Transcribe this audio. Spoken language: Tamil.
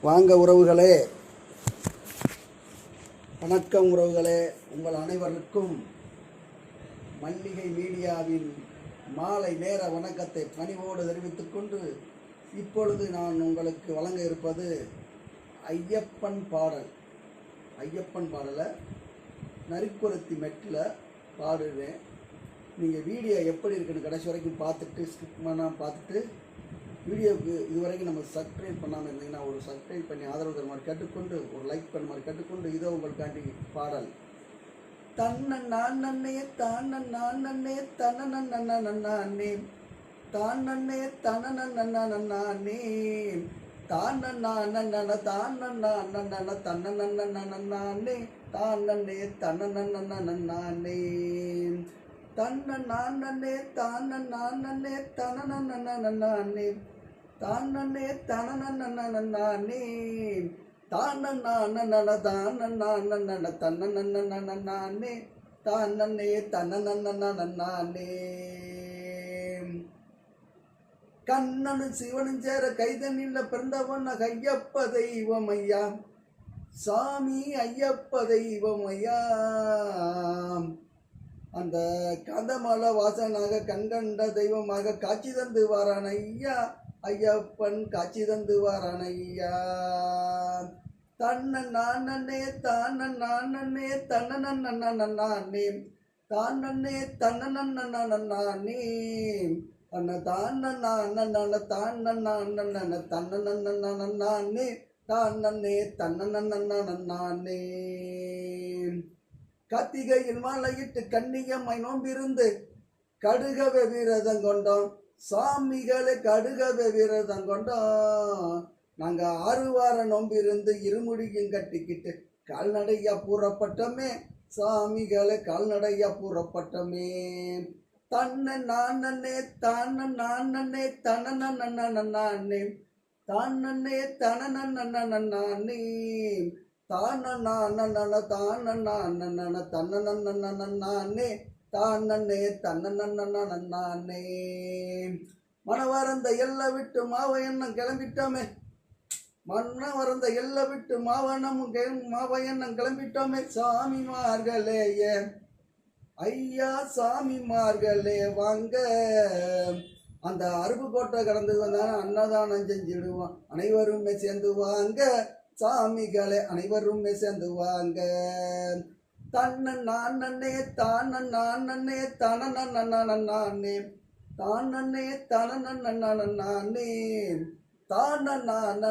வாங்க உறவுகளே, வணக்கம் உறவுகளே. உங்கள் அனைவருக்கும் மல்லிகை மீடியாவின் மாலை நேர வணக்கத்தை பணிவோடு தெரிவித்துக் கொண்டு, இப்பொழுது நான் உங்களுக்கு வழங்க இருப்பது ஐயப்பன் பாடல். ஐயப்பன் பாடலை நரிக்குறத்தி மெட்டில் பாடுவேன். நீங்கள் வீடியோ எப்படி இருக்குன்னு கடைசி வரைக்கும் பார்த்துட்டு, ஸ்கிப் பண்ணாமல் பார்த்துட்டு, வீடியோவுக்கு இதுவரைக்கும் நம்ம சப்ஸ்கிரைப் பண்ணாமல் இருந்தீங்கன்னா ஒரு சப்ஸ்கிரைப் பண்ணி ஆதரவு தருமாறு கேட்டுக்கொண்டு, ஒரு லைக் பண்ணுமாறு கேட்டுக்கொண்டு, இதோ உங்களுக்காண்டி பாடல். தன்ன நான் நன்னே தான நான் நன்னே தன நன்னே தானே தன நன்னே தான நான் தான நான் தன்ன நன்னே தானே தன நன்னே தன்ன நான் நன்னே தான நான் நன்னே தன நன்னே தானே தன நன்னே தான தான தன்ன நன்னே தானே தன நன்னே. கண்ணனு சிவனும் சேர கைதனில் பிறந்தவன் ஐயப்ப தெய்வம் ஐயா, சாமி ஐயப்ப தெய்வம் ஐயா. அந்த காந்தமால வாசனாக கண்கண்ட தெய்வமாக காட்சி தந்து வாரான் ஐயா, ஐயப்பன் காட்சி தந்து வாரான் ஐயா. தன்ன நானே தான நானே தன நன்னே தானே தன நன்னே தன்ன தான நான தான நான தன்ன நானே தானே தன்ன நானே. கார்த்திகையில் மாலையிட்டு கண்ணியம்மை நோம்பிருந்து கடுகவே விரதம் கொண்டோம் சாமிகளை, கடுகவே விரதம் கொண்டோம். நாங்கள் 6 வாரம் நோம்பிருந்து இருமுடியும் கட்டிக்கிட்டு கால்நடையா புறப்பட்டோமே சாமிகளை, கால்நடையா புறப்பட்டோமே. தன்ன நானே தான நானே தன நன்னே தானே தன நன்னே தான நான தான நான தன்ன நானே தானே தன்ன நானே. மனவரந்த எல்லை விட்டு மாவ எண்ணம் கிளம்பிட்டோமே, மன்னவரந்த எல்லை விட்டு மாவ எண்ணம் கிளம்பிட்டோமே சாமிமார்களே ஐயா, சாமிமார்களே வாங்க. அந்த அருப்புக்கோட்டை கடந்து வந்தாலும் அன்னதானம் செஞ்சிடுவோம், அனைவருமே சேர்ந்து வாங்க சாமிகளே, அனைவருமே சேர்ந்து வாங்க. தன்ன நானே தான நானே தன நன்னே தானே தன நன்னே தான நான